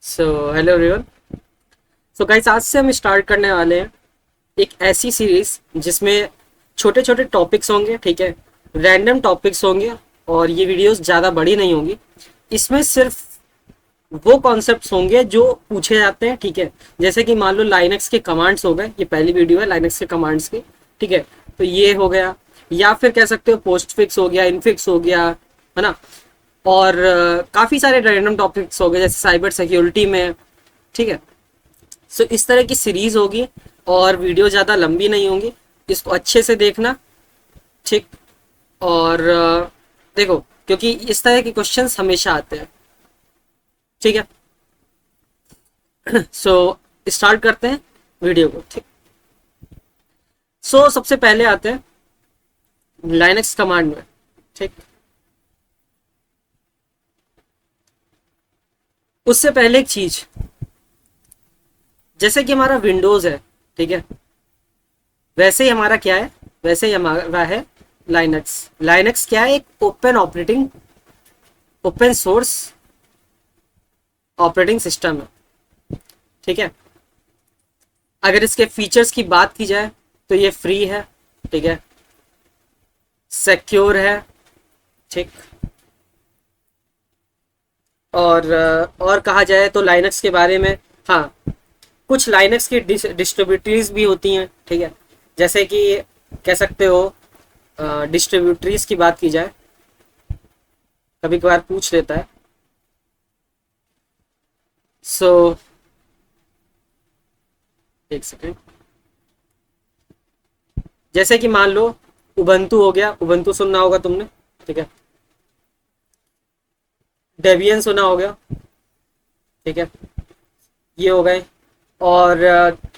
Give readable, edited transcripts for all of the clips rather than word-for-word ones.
So hello everyone. So guys, आज से हम स्टार्ट करने वाले हैं एक ऐसी सीरीज जिसमें छोटे छोटे टॉपिक्स होंगे, ठीक है। रैंडम टॉपिक्स होंगे और ये वीडियोस ज़्यादा बड़ी नहीं होंगी। इसमें सिर्फ वो कॉन्सेप्ट्स होंगे जो पूछे जाते हैं, ठीक है। जैसे कि मान लो लाइनक्स के कमांड्स हो गए, ये पहली वीडियो है लाइनक्स के कमांड्स की, ठीक है। तो ये हो गया, या फिर कह सकते हो पोस्ट फिक्स हो गया, इनफिक्स हो गया, है ना। और काफ़ी सारे रैंडम टॉपिक्स हो गए जैसे साइबर सिक्योरिटी में, ठीक है। सो इस तरह की सीरीज होगी और वीडियो ज़्यादा लंबी नहीं होंगी। इसको अच्छे से देखना, ठीक। और देखो, क्योंकि इस तरह के क्वेश्चंस हमेशा आते हैं, ठीक है। सो स्टार्ट करते हैं वीडियो को, ठीक। सबसे पहले आते हैं लाइनक्स कमांड में, ठीक। उससे पहले एक चीज, जैसे कि हमारा विंडोज है, ठीक है, वैसे ही हमारा क्या है, वैसे ही हमारा है लाइनक्स। लाइनक्स क्या है? एक open operating, open source operating system है, ठीक है। अगर इसके फीचर्स की बात की जाए तो ये फ्री है, ठीक है, सिक्योर है, ठीक। और कहा जाए तो लाइनक्स के बारे में, हाँ, कुछ लाइनक्स की डिस्ट्रीब्यूटरीज भी होती हैं, ठीक है। जैसे कि कह सकते हो डिस्ट्रीब्यूटरीज की बात की जाए, कभी कभार पूछ लेता है। सो एक सेकेंड, जैसे कि मान लो उबंटू हो गया, उबंटू सुनना होगा तुमने, ठीक है। डेबियन सुना हो गया, ठीक है, ये हो गए। और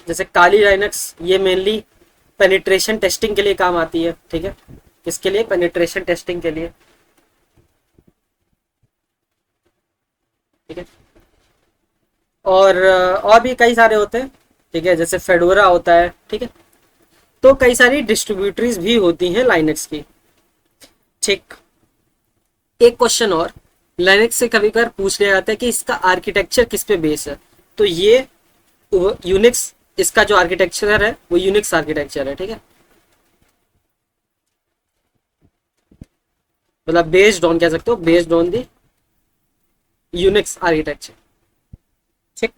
जैसे काली लाइनक्स, ये मेनली पेनिट्रेशन टेस्टिंग के लिए काम आती है, ठीक है। किसके लिए? पेनिट्रेशन टेस्टिंग के लिए, ठीक है। और भी कई सारे होते हैं, ठीक है, जैसे फेडोरा होता है, ठीक है। तो कई सारी डिस्ट्रीब्यूटरीज भी होती हैं लाइनक्स की, ठीक। एक क्वेश्चन और, लाइनक्स से कभी कभार पूछ लिया जाता है कि इसका आर्किटेक्चर किस पे बेस है। तो ये यूनिक्स, इसका जो आर्किटेक्चर है वो यूनिक्स आर्किटेक्चर है, ठीक है। मतलब बेस्ड ऑन, कह सकते हो based on the Unix architecture, ठीक।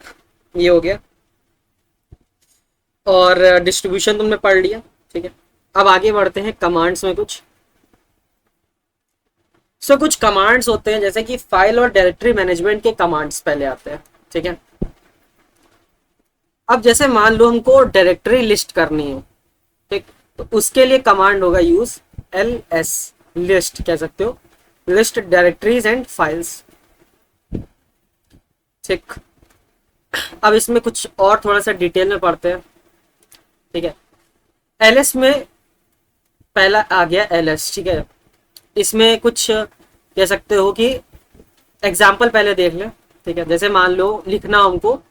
ये हो गया। और डिस्ट्रीब्यूशन तुमने पढ़ लिया, ठीक है। अब आगे बढ़ते हैं कमांड्स में कुछ। कुछ कमांड्स होते हैं जैसे कि फाइल और डायरेक्टरी मैनेजमेंट के कमांड्स पहले आते हैं, ठीक है। अब जैसे मान लो हमको डायरेक्टरी लिस्ट करनी है, ठीक, तो उसके लिए कमांड होगा यूज ls, लिस्ट कह सकते हो, लिस्ट डायरेक्टरीज एंड फाइल्स, ठीक। अब इसमें कुछ और थोड़ा सा डिटेल में पढ़ते हैं, ठीक है। ls में पहला आ गया ls, ठीक है। इसमें कुछ कह सकते हो कि एग्जाम्पल पहले देख लें, ठीक है। जैसे मान लो लिखना हमको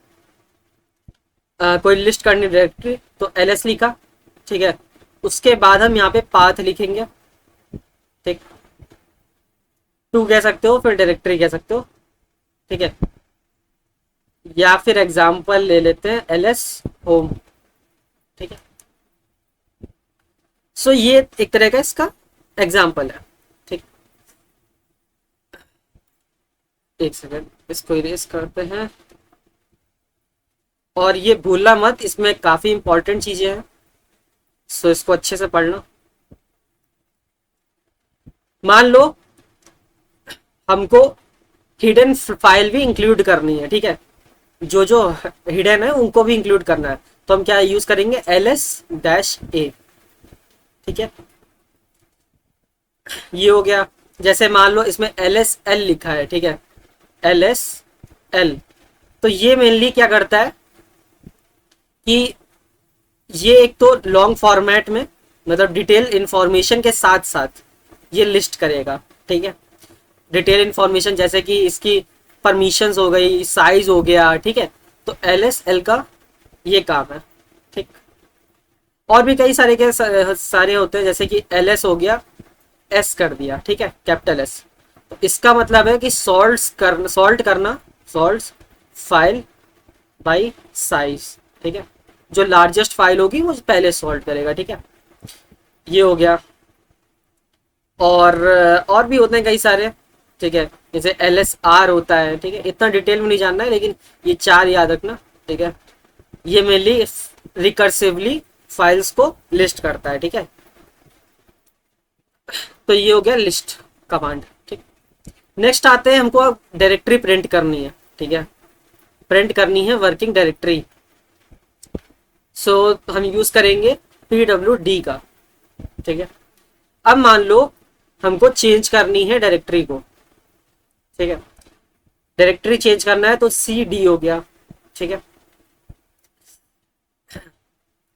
कोई लिस्ट करनी डायरेक्टरी, तो ls लिखा, ठीक है। उसके बाद हम यहाँ पे पाथ लिखेंगे, ठीक। टू कह सकते हो, फिर डायरेक्टरी कह सकते हो, ठीक है। या फिर एग्जाम्पल ले लेते हैं ls होम, ठीक है। ये एक तरह का इसका एग्जाम्पल है, ठीक। एक सेकंड, इसको इरेज करते हैं। और ये भूलना मत, इसमें काफी इंपॉर्टेंट चीजें हैं, इसको अच्छे से पढ़ना। मान लो हमको हिडन फाइल भी इंक्लूड करनी है, ठीक है। जो जो हिडन है उनको भी इंक्लूड करना है, तो हम क्या यूज करेंगे? ls-a, ठीक है। ये हो गया। जैसे मान लो इसमें lsl लिखा है, ठीक है, lsl, तो ये मेनली क्या करता है कि ये एक तो लॉन्ग फॉर्मेट में, मतलब डिटेल इंफॉर्मेशन के साथ साथ ये लिस्ट करेगा, ठीक है। डिटेल इंफॉर्मेशन जैसे कि इसकी परमिशंस हो गई, साइज हो गया, ठीक है। तो ls-l का ये काम है, ठीक। और भी कई सारे के सारे होते हैं, जैसे कि ls हो गया, s कर दिया, ठीक है, कैपिटल S। तो इसका मतलब है कि सॉल्ट करना, सॉल्ट फाइल बाय साइज, ठीक है, जो लार्जेस्ट फाइल होगी वो पहले सॉर्ट करेगा, ठीक है, ये हो गया। और भी होते हैं कई सारे, ठीक है, जैसे LSR होता है, ठीक है, इतना डिटेल में नहीं जानना है, लेकिन ये 4 याद रखना, ठीक है, ये मेनली रिकर्सिवली फाइल्स को लिस्ट करता है, ठीक है। तो ये हो गया लिस्ट कमांड, ठीक। नेक्स्ट आते हैं, हमको अब डायरेक्टरी प्रिंट करनी है, ठीक है, प्रिंट करनी है वर्किंग डायरेक्टरी। सो हम यूज करेंगे PWD का, ठीक है। अब मान लो हमको चेंज करनी है डायरेक्टरी को, ठीक है, डायरेक्टरी चेंज करना है तो CD हो गया, ठीक है।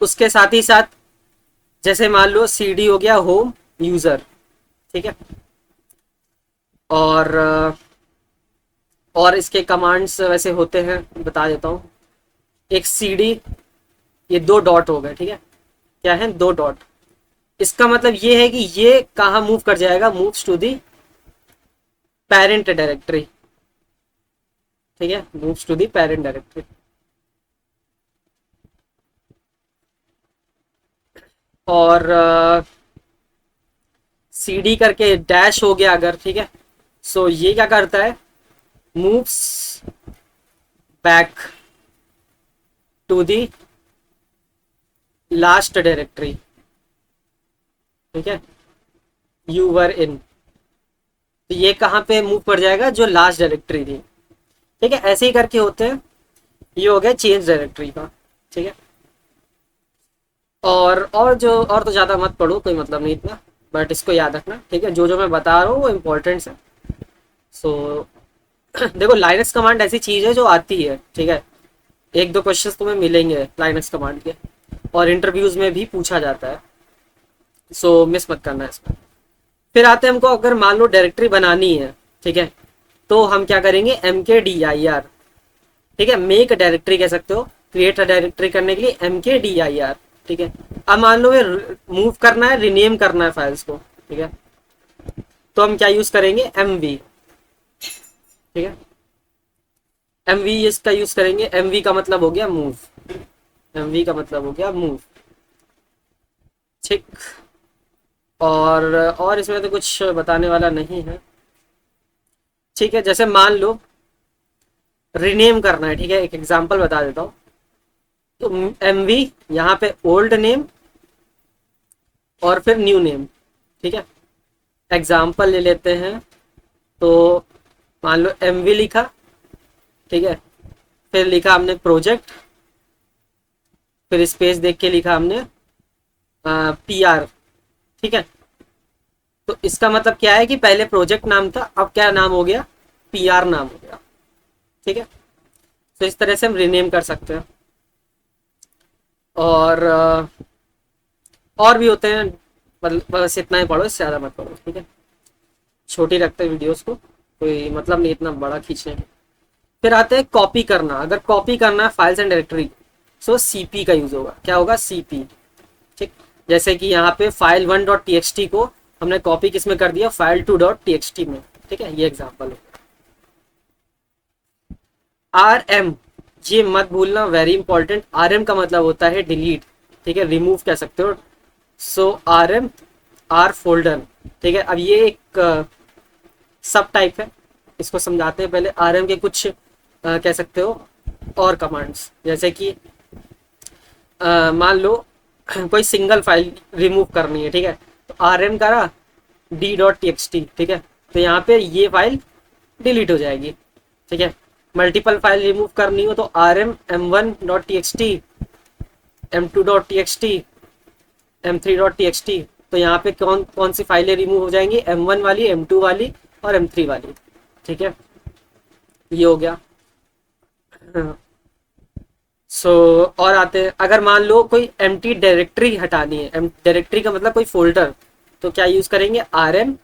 उसके साथ ही साथ जैसे मान लो CD हो गया होम यूजर, ठीक है, और इसके कमांड्स वैसे होते हैं, बता देता हूँ। एक CD, ये 2 डॉट हो गए, ठीक है, क्या है 2 डॉट, इसका मतलब ये है कि ये कहाँ मूव कर जाएगा, moves to the parent directory, ठीक है, moves to the parent directory. और CD करके डैश हो गया अगर, ठीक है, सो ये क्या करता है, moves back to the last directory, ठीक है, यू वर इन, तो ये कहाँ पे मूव कर जाएगा, जो लास्ट डायरेक्टरी थी, ठीक है, ऐसे ही करके होते हैं। ये हो गया चेंज डायरेक्टरी का, ठीक है। और तो ज़्यादा मत पढ़ो, कोई मतलब नहीं इतना, बट इसको याद रखना, ठीक है, जो जो मैं बता रहा हूँ वो इम्पोर्टेंट्स है। सो देखो, लाइनक्स कमांड ऐसी चीज़ है जो आती है, ठीक है, 1-2 क्वेश्चंस तुम्हें मिलेंगे लाइनक्स कमांड के, और इंटरव्यूज में भी पूछा जाता है, सो मिस मत करना इसमें। फिर आते हैं हमको, अगर मान लो डायरेक्टरी बनानी है, ठीक है, तो हम क्या करेंगे, MKDIR, ठीक है, मेक डायरेक्टरी कह सकते हो, क्रिएट डायरेक्टरी करने के लिए MKDIR, ठीक है। अब मान लो मूव करना है, रिनेम करना है फाइल्स को, ठीक है, तो हम क्या यूज करेंगे, MV, ठीक है, MV इसका यूज करेंगे। MV का मतलब हो गया मूव, MV का मतलब हो गया मूव, ठीक। और इसमें तो कुछ बताने वाला नहीं है, ठीक है। जैसे मान लो रिनेम करना है, ठीक है, एक एग्जांपल बता देता हूँ। तो MV यहाँ पे ओल्ड नेम और फिर न्यू नेम, ठीक है, एग्जांपल ले लेते हैं। तो मान लो MV लिखा, ठीक है, फिर लिखा हमने प्रोजेक्ट, फिर स्पेस देख के लिखा हमने PR, ठीक है। तो इसका मतलब क्या है कि पहले प्रोजेक्ट नाम था, अब क्या नाम हो गया, PR नाम हो गया, ठीक है। तो इस तरह से हम रिनेम कर सकते हैं। और भी होते हैं, मतलब बस इतना ही पढ़ो, इससे ज़्यादा मत पढ़ो, ठीक है, छोटी रखते हैं वीडियोस को, कोई मतलब नहीं इतना बड़ा खींचने में। फिर आते हैं कॉपी करना, अगर कॉपी करना है files and directory, so CP का यूज होगा, क्या होगा, CP, ठीक। जैसे कि यहाँ पे फाइल 1.txt को हमने कॉपी किस में कर दिया, फाइल 2.txt में, ठीक है, ये एग्जाम्पल है। RM, ये मत भूलना, वेरी इंपॉर्टेंट, RM का मतलब होता है डिलीट, ठीक है, रिमूव कह सकते हो। सो RM R फोल्डर, ठीक है। अब ये एक सब टाइप है, इसको समझाते हैं पहले। RM के कुछ कह सकते हो और कमांड्स, जैसे कि मान लो कोई सिंगल फाइल रिमूव करनी है, ठीक है, तो RM करा d.txt, ठीक है, तो यहाँ पे ये फाइल डिलीट हो जाएगी, ठीक है। मल्टीपल फाइल रिमूव करनी हो तो RM M1.txt, M2.txt, M3.txt, तो यहाँ पे कौन कौन सी फाइलें रिमूव हो जाएंगी, M1 वाली, M2 वाली और M3 वाली, ठीक है, ये हो गया। सो और आते हैं, अगर मान लो कोई एम्प्टी डायरेक्टरी हटानी है, डायरेक्टरी का मतलब कोई फोल्डर, तो क्या यूज करेंगे, RM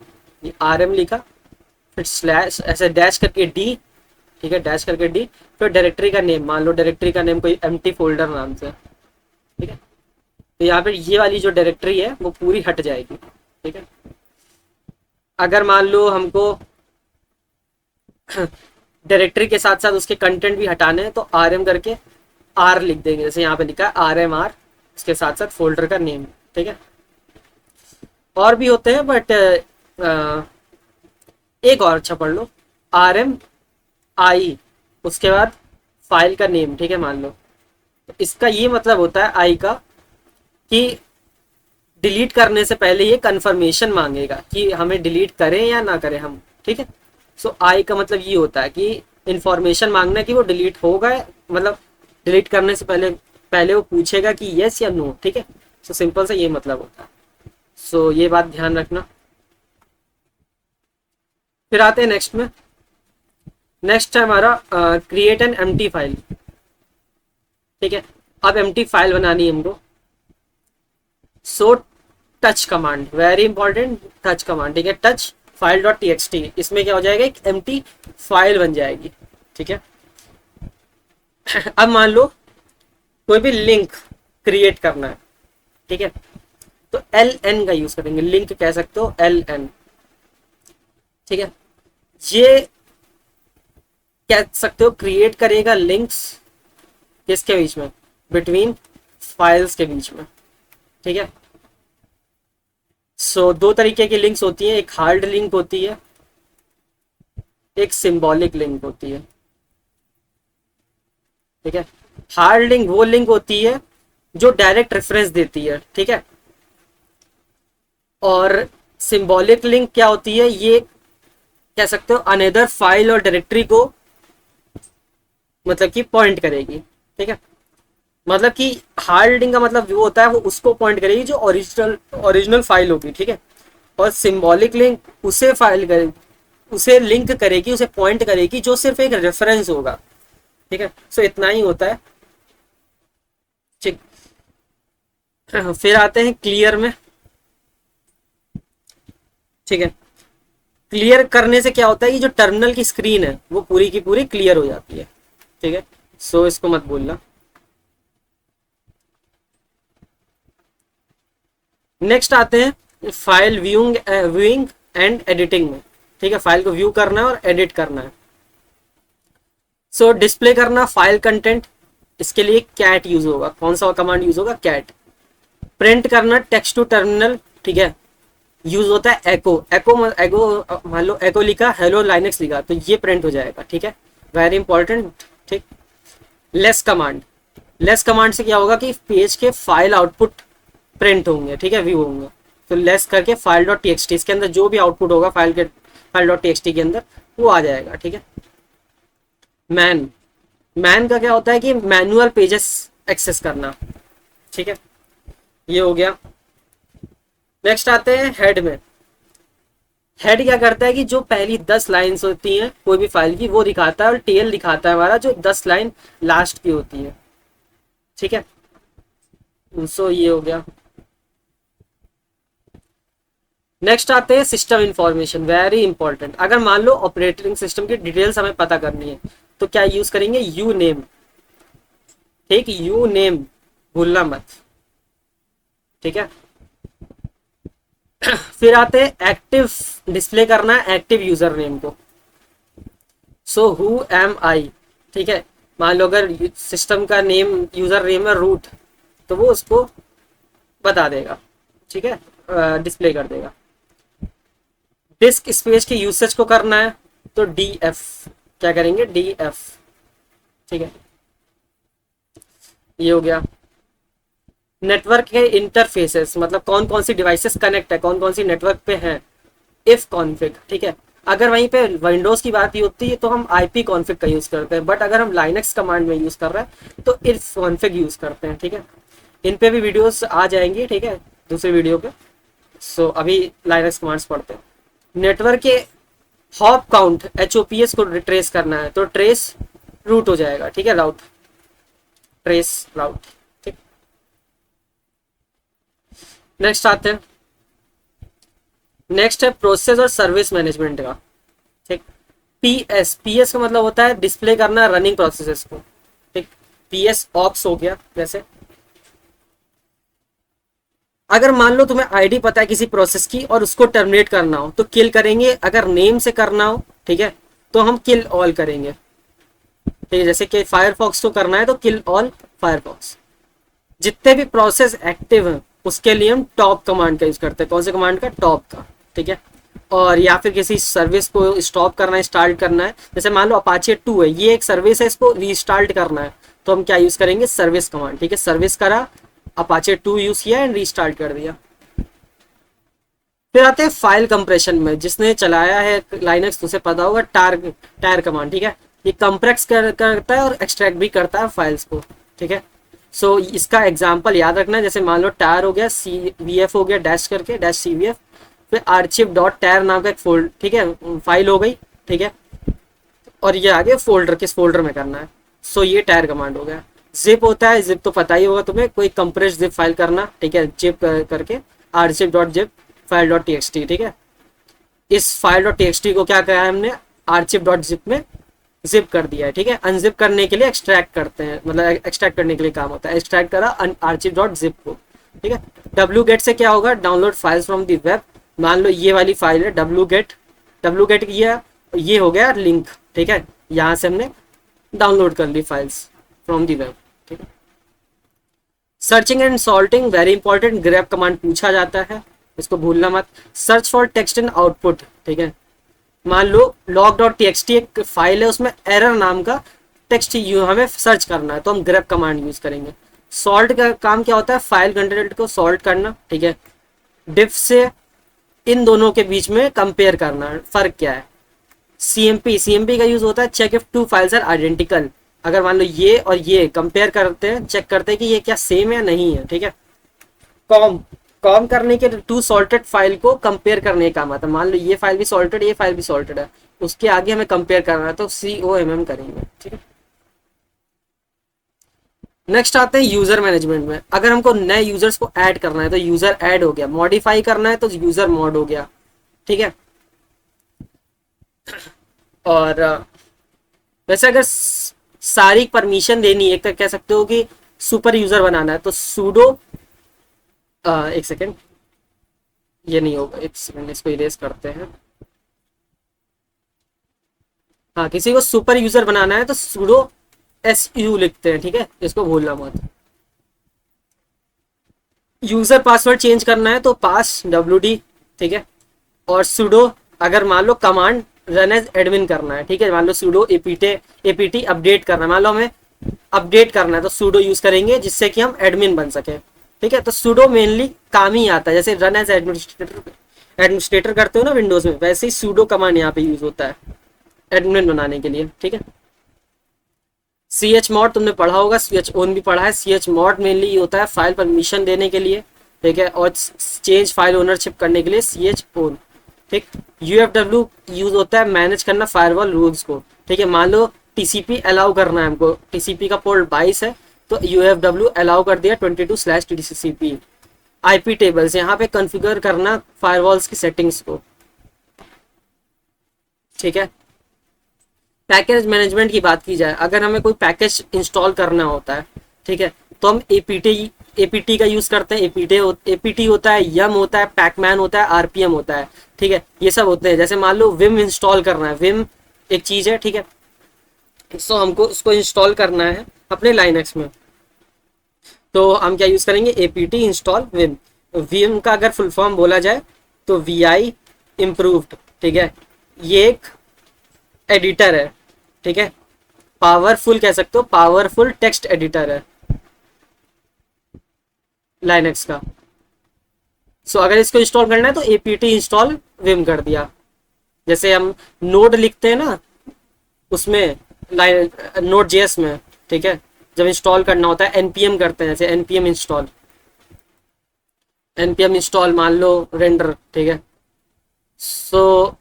लिखा, फिर स्लैश ऐसे डैश करके D, ठीक है, डैश करके D, फिर डायरेक्टरी का नेम, मान लो डायरेक्टरी का नेम कोई एम्प्टी फोल्डर नाम से, ठीक है, तो यहाँ पे ये वाली जो डायरेक्टरी है वो पूरी हट जाएगी, ठीक है। अगर मान लो हमको डायरेक्टरी के साथ साथ उसके कंटेंट भी हटाने हैं तो RM करके R लिख देंगे, जैसे यहाँ पे लिखा है RMR, इसके साथ साथ फोल्डर का नेम। ठीक है, और भी होते हैं बट एक और अच्छा पढ़ लो, RMI, उसके बाद फाइल का नेम। ठीक है, मान लो तो इसका ये मतलब होता है आई का कि डिलीट करने से पहले ये कंफर्मेशन मांगेगा कि हमें डिलीट करें या ना करें हम। ठीक है, सो आई का मतलब ये होता है कि इंफॉर्मेशन मांगना कि वो डिलीट होगा, मतलब डिलीट करने से पहले पहले वो पूछेगा कि यस या नो। ठीक है, सो सिंपल सा ये मतलब होता है। सो ये बात ध्यान रखना। फिर आते हैं नेक्स्ट में। नेक्स्ट है हमारा क्रिएट एन एम्प्टी फाइल। ठीक है, अब एम्प्टी फाइल बनानी है हमको। सो touch command, very important, touch command. ठीक है, टच फाइल डॉट txt, इसमें क्या हो जाएगा, एक एम्प्टी फाइल बन जाएगी। ठीक है, अब मान लो कोई भी लिंक क्रिएट करना है। ठीक है, तो LN का यूज करेंगे, लिंक कह सकते हो LN। ठीक है, ये कह सकते हो क्रिएट करेगा लिंक्स किसके बीच में, बिटवीन फाइल्स के बीच में। ठीक है, सो दो तरीके की लिंक्स होती है, एक हार्ड लिंक होती है, एक सिंबॉलिक लिंक होती है। ठीक है, हार्ड लिंक वो लिंक होती है जो डायरेक्ट रेफरेंस देती है। ठीक है, और सिंबॉलिक लिंक क्या होती है, ये कह सकते हो अनदर फाइल और डायरेक्टरी को मतलब कि पॉइंट करेगी। ठीक है, मतलब कि हार्ड लिंक का मतलब वो होता है वो उसको पॉइंट करेगी जो ओरिजिनल फाइल होगी। ठीक है, और सिंबॉलिक लिंक उसे फाइल करेगी, उसे लिंक करेगी, उसे पॉइंट करेगी जो सिर्फ एक रेफरेंस होगा। ठीक है, सो इतना ही होता है। ठीक, फिर आते हैं क्लियर में। ठीक है, क्लियर करने से क्या होता है कि जो टर्मिनल की स्क्रीन है वो पूरी की पूरी क्लियर हो जाती है। ठीक है, सो इसको मत भूलना। नेक्स्ट आते हैं फाइल व्यूइंग एंड एडिटिंग में। ठीक है, फाइल को व्यू करना है और एडिट करना है। सो डिस्प्ले करना फाइल कंटेंट, इसके लिए कैट यूज होगा। कौन सा कमांड यूज होगा, कैट। प्रिंट करना टेक्स्ट टू टर्मिनल। ठीक है, यूज होता है एको। एको मान लो एको लिखा, हेलो लाइनक्स लिखा, तो ये प्रिंट हो जाएगा। ठीक है, वेरी इंपॉर्टेंट। ठीक, लेस कमांड, लेस कमांड से क्या होगा कि पेज के फाइल आउटपुट प्रिंट होंगे। ठीक है, व्यू होंगे, तो लेस करके फाइल डॉट txt, इसके अंदर जो भी आउटपुट होगा फाइल डॉट txt के अंदर वो आ जाएगा। ठीक है, मैन, मैन का क्या होता है कि मैनुअल पेजेस एक्सेस करना। ठीक है, ये हो गया। नेक्स्ट आते हैं हेड में। हेड क्या करता है कि जो पहली 10 लाइन्स होती हैं कोई भी फाइल की वो दिखाता है, और टेल दिखाता है हमारा जो 10 लाइन लास्ट की होती है। ठीक है, सो ये हो गया। नेक्स्ट आते हैं सिस्टम इंफॉर्मेशन, वेरी इंपॉर्टेंट। अगर मान लो ऑपरेटिंग सिस्टम की डिटेल्स हमें पता करनी है तो क्या यूज करेंगे, यू नेम। ठीक, यू नेम भूलना मत। ठीक है, फिर आते हैं एक्टिव, डिस्प्ले करना है एक्टिव यूजर नेम को। सो हु एम आई। ठीक है, मान लो अगर सिस्टम का नेम यूजर नेम है रूट, तो वो उसको बता देगा। ठीक है, डिस्प्ले कर देगा। डिस्क स्पेस के यूसेज को करना है तो DF, क्या करेंगे, DF। ठीक है, ये हो गया। नेटवर्क के इंटरफेसेस, मतलब कौन कौन सी डिवाइसेस कनेक्ट है, कौन कौन सी नेटवर्क पे है, इफ कॉन्फिग। ठीक है, अगर वहीं पे विंडोज की बात ही होती है तो हम IP कॉन्फिग का यूज करते हैं, बट अगर हम लाइनक्स कमांड में यूज कर रहे हैं तो इफ कॉन्फिग यूज करते हैं। ठीक है, इन पे भी वीडियोस आ जाएंगी। ठीक है, दूसरी वीडियो पे। सो अभी लाइनक्स कमांड्स पढ़ते हैं। नेटवर्क के हॉप काउंट HOPS को रिट्रेस करना है तो ट्रेस रूट हो जाएगा। ठीक है, राउट, ट्रेस राउट। ठीक, नेक्स्ट आते हैं। नेक्स्ट है प्रोसेस और सर्विस मैनेजमेंट का। ठीक, PS का मतलब होता है डिस्प्ले करना रनिंग प्रोसेसेस को। ठीक, PS ऑप्स हो गया। जैसे अगर मान लो तुम्हें ID पता है किसी प्रोसेस की और उसको टर्मिनेट करना हो तो किल करेंगे, अगर नेम से करना हो। ठीक है, तो हम किल ऑल करेंगे, ठीक है। जैसे कि फायरफॉक्स को करना है तो किल ऑल फायरफॉक्स। जितने भी प्रोसेस एक्टिव हैं उसके लिए हम टॉप कमांड का यूज करते हैं। कौन से कमांड का? टॉप का, ठीक है। और या फिर किसी सर्विस को स्टॉप करना है, स्टार्ट करना है, जैसे मान लो अपाचे 2 है, ये एक सर्विस है, इसको रीस्टार्ट करना है तो हम क्या यूज करेंगे? सर्विस कमांड, ठीक है। सर्विस करा, अपाचे 2 यूज किया एंड रीस्टार्ट कर दिया। फिर आते हैं फाइल कंप्रेशन में। जिसने चलाया है लाइनक्स तो उसे पता होगा टार कमांड, ठीक है। ये कंप्रेस करता है और एक्सट्रैक्ट भी करता है फाइल्स को, ठीक है। सो इसका एग्जांपल याद रखना है। जैसे मान लो टार हो गया, CVF हो गया, डैश करके डैश CVF, फिर archive.tar नाम का एक फोल्डर, ठीक है, फाइल हो गई, ठीक है। और ये आगे फोल्डर, किस फोल्डर में करना है, सो ये टायर कमांड हो गया। जिप होता है, जिप तो पता ही होगा तुम्हें, कोई कंप्रेस जिप फाइल करना, ठीक है, जिप करके archive.zip file.txt, ठीक है। इस file.txt को क्या करा है हमने? archive.zip में जिप कर दिया है, ठीक है। अनजिप करने के लिए एक्सट्रैक्ट करते हैं, मतलब एक्सट्रैक्ट करने के लिए काम होता है। एक्सट्रैक्ट करा archive.zip को, ठीक है। wget से क्या होगा? Download files from the web. मान लो ये वाली फाइल है wget ये हो गया लिंक, ठीक है। यहाँ से हमने डाउनलोड कर ली फाइल्स फ्रॉम द वेब, ठीक है। Searching and sorting very important, grab command पूछा जाता है, इसको भूलना मत। Search for text and output, ठीक है। मान लो log.txt एक फाइल है, उसमें एरर नाम का टेक्स्ट हमें सर्च करना है तो हम ग्रैब कमांड यूज करेंगे। सॉल्ट का काम क्या होता है? फाइल कंटेंट को सॉल्ट करना, ठीक है। डिफ से इन दोनों के बीच में कंपेयर करना, फर्क क्या है। CMP का यूज होता है check if two files are identical. अगर मान लो ये और ये कंपेयर करते हैं, चेक करते हैं कि ये क्या सेम है या नहीं है, ठीक है। कॉम करने के टू सॉल्टेड फाइल को कंपेयर करने का काम आता है। मान लो ये फाइल भी सॉल्टेड, ये फाइल भी सॉल्टेड है, उसके आगे हमें कंपेयर करना है तो COMM करेंगे, ठीक है। नेक्स्ट आते हैं यूजर मैनेजमेंट में। अगर हमको नए यूजर्स को ऐड करना है तो यूजर ऐड हो गया, मॉडिफाई करना है तो यूजर मॉड हो गया, ठीक है। और वैसे अगर सारी परमिशन देनी है, एक तो कह सकते हो कि सुपर यूजर बनाना है तो sudo एक सेकेंड, ये नहीं होगा, एक सेकेंड, इसको इरेज करते हैं। हाँ, किसी को सुपर यूजर बनाना है तो sudo SU लिखते हैं, ठीक है, इसको भूलना मत। यूजर पासवर्ड चेंज करना है तो पास WD, ठीक है। और sudo अगर मान लो कमांड रन एज एडमिन करना है, ठीक है, मान लो sudo apt अपडेट करना है, मान लो हमें अपडेट करना है तो sudo यूज करेंगे जिससे कि हम एडमिन बन सके, ठीक है। तो sudo मेनली काम ही आता है, जैसे रन एज एडमिनिस्ट्रेटर करते हो ना विंडोज में, वैसे ही sudo कमांड यहाँ पे यूज होता है एडमिन बनाने के लिए, ठीक है। chmod तुमने पढ़ा होगा, chown भी पढ़ा है। chmod मेनली होता है फाइल परमिशन देने के लिए, ठीक है, और चेंज फाइल ओनरशिप करने के लिए chown, ठीक। UFW यूज होता है मैनेज करना फायरवॉल रूल्स को, ठीक है। मान लो TCP अलाउ करना है हमको, TCP का पोर्ट 22 है तो UFW अलाउ कर दिया 22/TCP। IP टेबल्स यहाँ पे कॉन्फ़िगर करना फायरवॉल्स की सेटिंग्स को, ठीक है। पैकेज मैनेजमेंट की बात की जाए, अगर हमें कोई पैकेज इंस्टॉल करना होता है, ठीक है, तो हम APT का यूज करते हैं। APT होता है, यम होता है, पैकमैन होता है, RPM होता है, ठीक है, ये सब होते हैं। जैसे मान लो विम इंस्टॉल करना है, विम एक चीज है, ठीक है, सो हमको उसको इंस्टॉल करना है अपने लाइनक्स में, तो हम क्या यूज करेंगे? APT install Vim. विम का अगर फुल फॉर्म बोला जाए तो VI इम्प्रूव्ड, ठीक है, ये एक एडिटर है, ठीक है, पावरफुल कह सकते हो, पावरफुल टेक्स्ट एडिटर है लाइनक्स का। सो अगर इसको इंस्टॉल करना है तो APT इंस्टॉल विम कर दिया। जैसे हम नोड लिखते हैं ना उसमें, Node.js में, ठीक है, जब इंस्टॉल करना होता है npm करते हैं, जैसे npm इंस्टॉल मान लो रेंडर, ठीक है। सो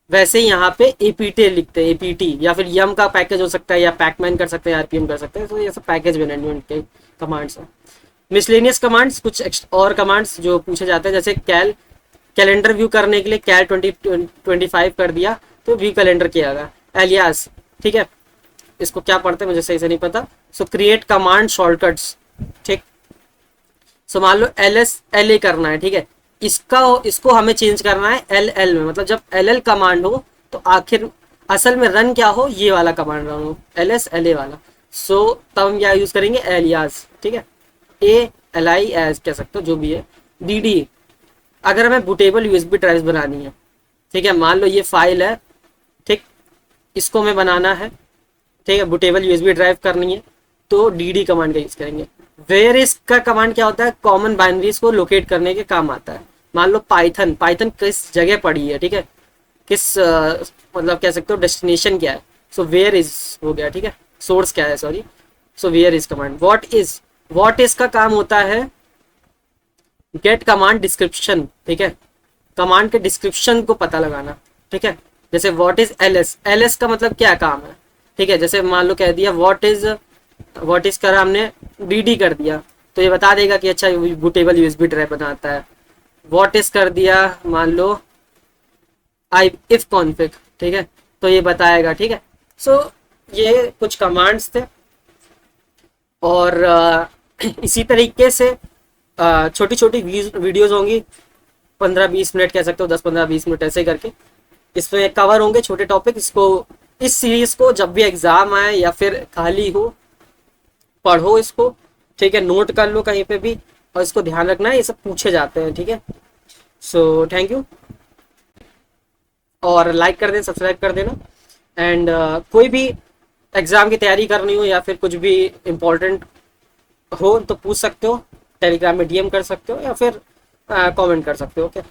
वैसे ही यहाँ पे APT लिखते हैं, APT, या फिर यम का पैकेज हो सकता है, या पैकमैन कर सकते हैं, RPM कर सकते हैं। तो ये सब पैकेज मैनेजमेंट के कमांड्स हैं। मिसलेनियस कमांड्स, कुछ और कमांड्स जो पूछे जाते हैं, जैसे कैलेंडर व्यू करने के लिए कैल 2025 कर दिया तो व्यू कैलेंडर किया गया। एलियास, ठीक है, इसको क्या पढ़ते हैं मुझे सही से नहीं पता। सो क्रिएट कमांड शॉर्टकट्स, ठीक। सो मान लो LA करना है, ठीक है, इसको हमें चेंज करना है LL में, मतलब जब LL कमांड हो तो आखिर असल में रन क्या हो, ये वाला कमांड रन हो, LS LA वाला। सो तब हम क्या यूज करेंगे, एलियास, ठीक है, ALIAS कह सकते हो, जो भी है। DD, अगर हमें बूटेबल यूएसबी ड्राइव बनानी है, ठीक है, मान लो ये फाइल है, ठीक, इसको हमें बनाना है, ठीक है, बूटेबल यूएसबी ड्राइव करनी है, तो DD कमांड का यूज करेंगे। वेयर इज का कमांड क्या होता है, कॉमन बाइनरीज को लोकेट करने के काम आता है। मान लो पाइथन, पाइथन किस जगह पड़ी है, ठीक है, किस मतलब कह सकते हो डेस्टिनेशन क्या है, सो वेयर इज हो गया, ठीक है, सोर्स क्या है, sorry, so where is command. What is का काम होता है गेट कमांड डिस्क्रिप्शन, ठीक है, कमांड के डिस्क्रिप्शन को पता लगाना, ठीक है। जैसे व्हाट इज LS का मतलब क्या काम है, ठीक है, जैसे मान लो कह दिया व्हाट इज करा हमने, DD कर दिया, तो ये बता देगा कि अच्छा बूटेबल यूएसबी ड्राइव बनाता है। व्हाट इज कर दिया मान लो इफ कॉन्फिग, ठीक है, तो ये बताएगा, ठीक है। सो ये कुछ कमांड्स थे, और इसी तरीके से छोटी छोटी वीडियोस होंगी, 15-20 मिनट कह सकते हो, 10-15-20 मिनट ऐसे करके इसमें कवर होंगे छोटे टॉपिक। इसको, इस सीरीज को जब भी एग्जाम आए या फिर खाली हो, पढ़ो इसको, ठीक है, नोट कर लो कहीं पे भी, और इसको ध्यान रखना है, ये सब पूछे जाते हैं, ठीक है। सो थैंक यू, और लाइक कर देना, सब्सक्राइब कर देना, एंड कोई भी एग्जाम की तैयारी करनी हो या फिर कुछ भी इम्पोर्टेंट हो तो पूछ सकते हो, टेलीग्राम में DM कर सकते हो, या फिर कमेंट कर सकते हो, ओके।